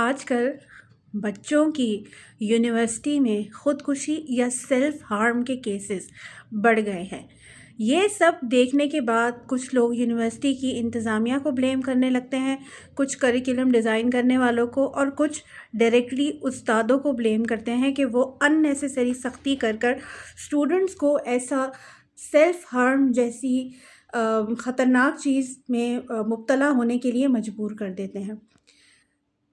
آج کل بچوں کی یونیورسٹی میں خودکشی یا سیلف ہارم کے کیسز بڑھ گئے ہیں۔ یہ سب دیکھنے کے بعد کچھ لوگ یونیورسٹی کی انتظامیہ کو بلیم کرنے لگتے ہیں، کچھ کریکولم ڈیزائن کرنے والوں کو، اور کچھ ڈائریکٹلی استادوں کو بلیم کرتے ہیں کہ وہ ان نیسیسری سختی کر اسٹوڈنٹس کو ایسا سیلف ہارم جیسی خطرناک چیز میں مبتلا ہونے کے لیے مجبور کر دیتے ہیں۔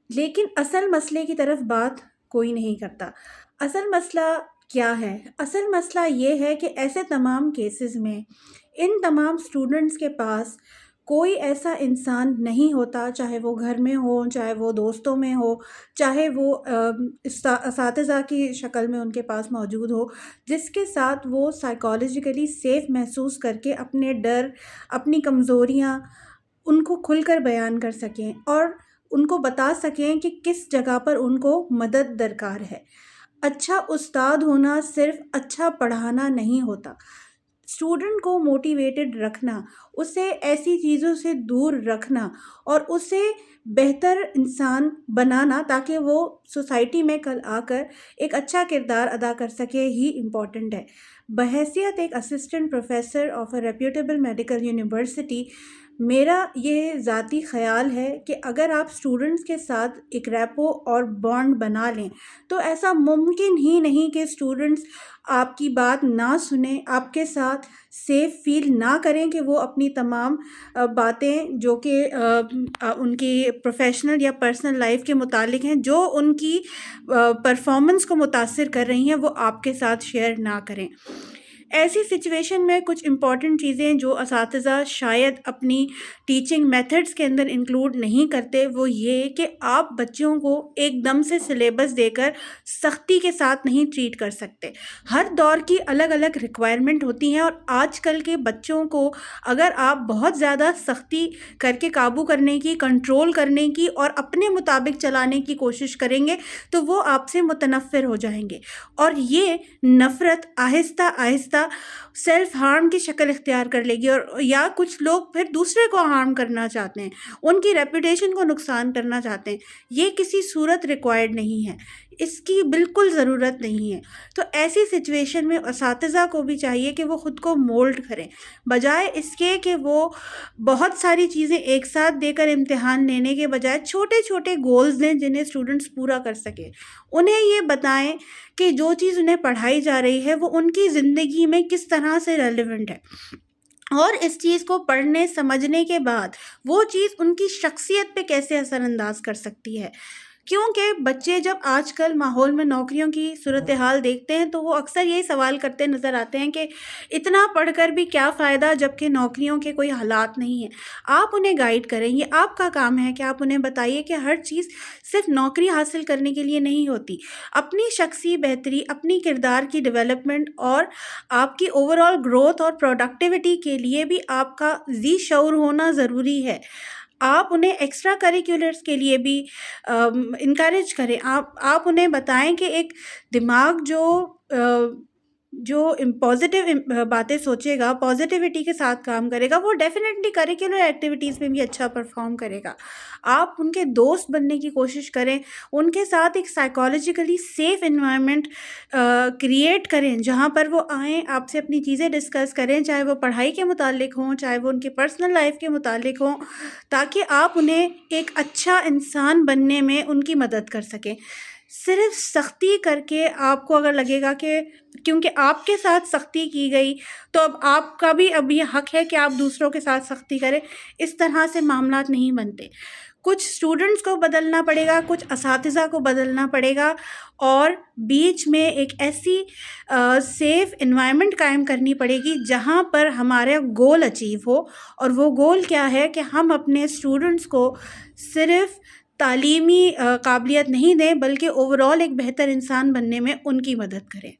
لیکن اصل مسئلے کی طرف بات کوئی نہیں کرتا۔ اصل مسئلہ کیا ہے؟ اصل مسئلہ یہ ہے کہ ایسے تمام کیسز میں ان تمام اسٹوڈنٹس کے پاس کوئی ایسا انسان نہیں ہوتا، چاہے وہ گھر میں ہو، چاہے وہ دوستوں میں ہو، چاہے وہ اساتذہ کی شکل میں ان کے پاس موجود ہو، جس کے ساتھ وہ سائیکالوجیکلی سیف محسوس کر کے اپنے ڈر، اپنی کمزوریاں ان کو کھل کر بیان کر سکیں اور ان کو بتا سکیں کہ کس جگہ پر ان کو مدد درکار ہے۔ اچھا استاد ہونا صرف اچھا پڑھانا نہیں ہوتا۔ اسٹوڈنٹ کو موٹیویٹڈ رکھنا، اسے ایسی چیزوں سے دور رکھنا اور اسے بہتر انسان بنانا تاکہ وہ سوسائٹی میں کل آ کر ایک اچھا کردار ادا کر سکے ہی امپورٹنٹ ہے۔ بحیثیت ایک assistant professor of a reputable medical university, میرا یہ ذاتی خیال ہے کہ اگر آپ اسٹوڈنٹس کے ساتھ ایک ریپو اور بانڈ بنا لیں تو ایسا ممکن ہی نہیں کہ اسٹوڈنٹس آپ کی بات نہ سنیں، آپ کے ساتھ سیف فیل نہ کریں کہ وہ اپنی تمام باتیں جو کہ ان کی پروفیشنل یا پرسنل لائف کے متعلق ہیں، جو ان کی پرفارمنس کو متاثر کر رہی ہیں، وہ آپ کے ساتھ شیئر نہ کریں۔ ایسی سچویشن میں کچھ امپورٹنٹ چیزیں جو اساتذہ شاید اپنی ٹیچنگ میتھڈز کے اندر انکلوڈ نہیں کرتے، وہ یہ کہ آپ بچوں کو ایک دم سے سلیبس دے کر سختی کے ساتھ نہیں ٹریٹ کر سکتے۔ ہر دور کی الگ الگ ریکوائرمنٹ ہوتی ہیں، اور آج کل کے بچوں کو اگر آپ بہت زیادہ سختی کر کے قابو کرنے کی، کنٹرول کرنے کی اور اپنے مطابق چلانے کی کوشش کریں گے تو وہ آپ سے متنفر ہو جائیں گے، اور یہ نفرت آہستہ آہستہ سیلف ہارم کی شکل اختیار کر لے گی، اور یا کچھ لوگ پھر دوسرے کو ہارم کرنا چاہتے ہیں، ان کی ریپوٹیشن کو نقصان کرنا چاہتے ہیں۔ یہ کسی صورت ریکوائرڈ نہیں ہے، اس کی بالکل ضرورت نہیں ہے۔ تو ایسی سچویشن میں اساتذہ کو بھی چاہیے کہ وہ خود کو مولڈ کریں، بجائے اس کے کہ وہ بہت ساری چیزیں ایک ساتھ دے کر امتحان لینے کے بجائے چھوٹے چھوٹے گولز دیں جنہیں اسٹوڈنٹس پورا کر سکیں۔ انہیں یہ بتائیں کہ جو چیز انہیں پڑھائی جا رہی ہے وہ ان کی زندگی میں کس طرح سے ریلیونٹ ہے، اور اس چیز کو پڑھنے سمجھنے کے بعد وہ چیز ان کی شخصیت پہ کیسے اثر انداز کر سکتی ہے۔ کیونکہ بچے جب آج کل ماحول میں نوکریوں کی صورتحال دیکھتے ہیں تو وہ اکثر یہی سوال کرتے نظر آتے ہیں کہ اتنا پڑھ کر بھی کیا فائدہ جبکہ نوکریوں کے کوئی حالات نہیں ہیں۔ آپ انہیں گائیڈ کریں، یہ آپ کا کام ہے کہ آپ انہیں بتائیے کہ ہر چیز صرف نوکری حاصل کرنے کے لیے نہیں ہوتی۔ اپنی شخصی بہتری، اپنی کردار کی ڈیولپمنٹ اور آپ کی اوور آل گروتھ اور پروڈکٹیوٹی کے لیے بھی آپ کا ذی شعور ہونا ضروری ہے۔ آپ انہیں ایکسٹرا کریکولرز کے لیے بھی انکریج کریں۔ آپ انہیں بتائیں کہ ایک دماغ جو پازیٹیو باتیں سوچے گا، پازیٹیوٹی کے ساتھ کام کرے گا، وہ ڈیفینیٹلی کریکولر ایکٹیویٹیز میں بھی اچھا پرفارم کرے گا۔ آپ ان کے دوست بننے کی کوشش کریں، ان کے ساتھ ایک سائیکالوجیکلی سیف انوائرمنٹ کریٹ کریں جہاں پر وہ آئیں، آپ سے اپنی چیزیں ڈسکس کریں، چاہے وہ پڑھائی کے متعلق ہوں، چاہے وہ ان کی پرسنل لائف کے متعلق ہوں، تاکہ آپ انہیں ایک اچھا انسان بننے میں ان کی مدد کر سکیں۔ صرف سختی کر کے آپ کو اگر لگے گا کہ کیونکہ آپ کے ساتھ سختی کی گئی تو اب آپ کا بھی اب یہ حق ہے کہ آپ دوسروں کے ساتھ سختی کریں، اس طرح سے معاملات نہیں بنتے۔ کچھ اسٹوڈنٹس کو بدلنا پڑے گا، کچھ اساتذہ کو بدلنا پڑے گا، اور بیچ میں ایک ایسی سیف انوائرمنٹ قائم کرنی پڑے گی جہاں پر ہمارا گول اچیو ہو، اور وہ گول کیا ہے کہ ہم اپنے اسٹوڈنٹس کو صرف تعلیمی قابلیت نہیں دیں بلکہ اوور آل ایک بہتر انسان بننے میں ان کی مدد کریں۔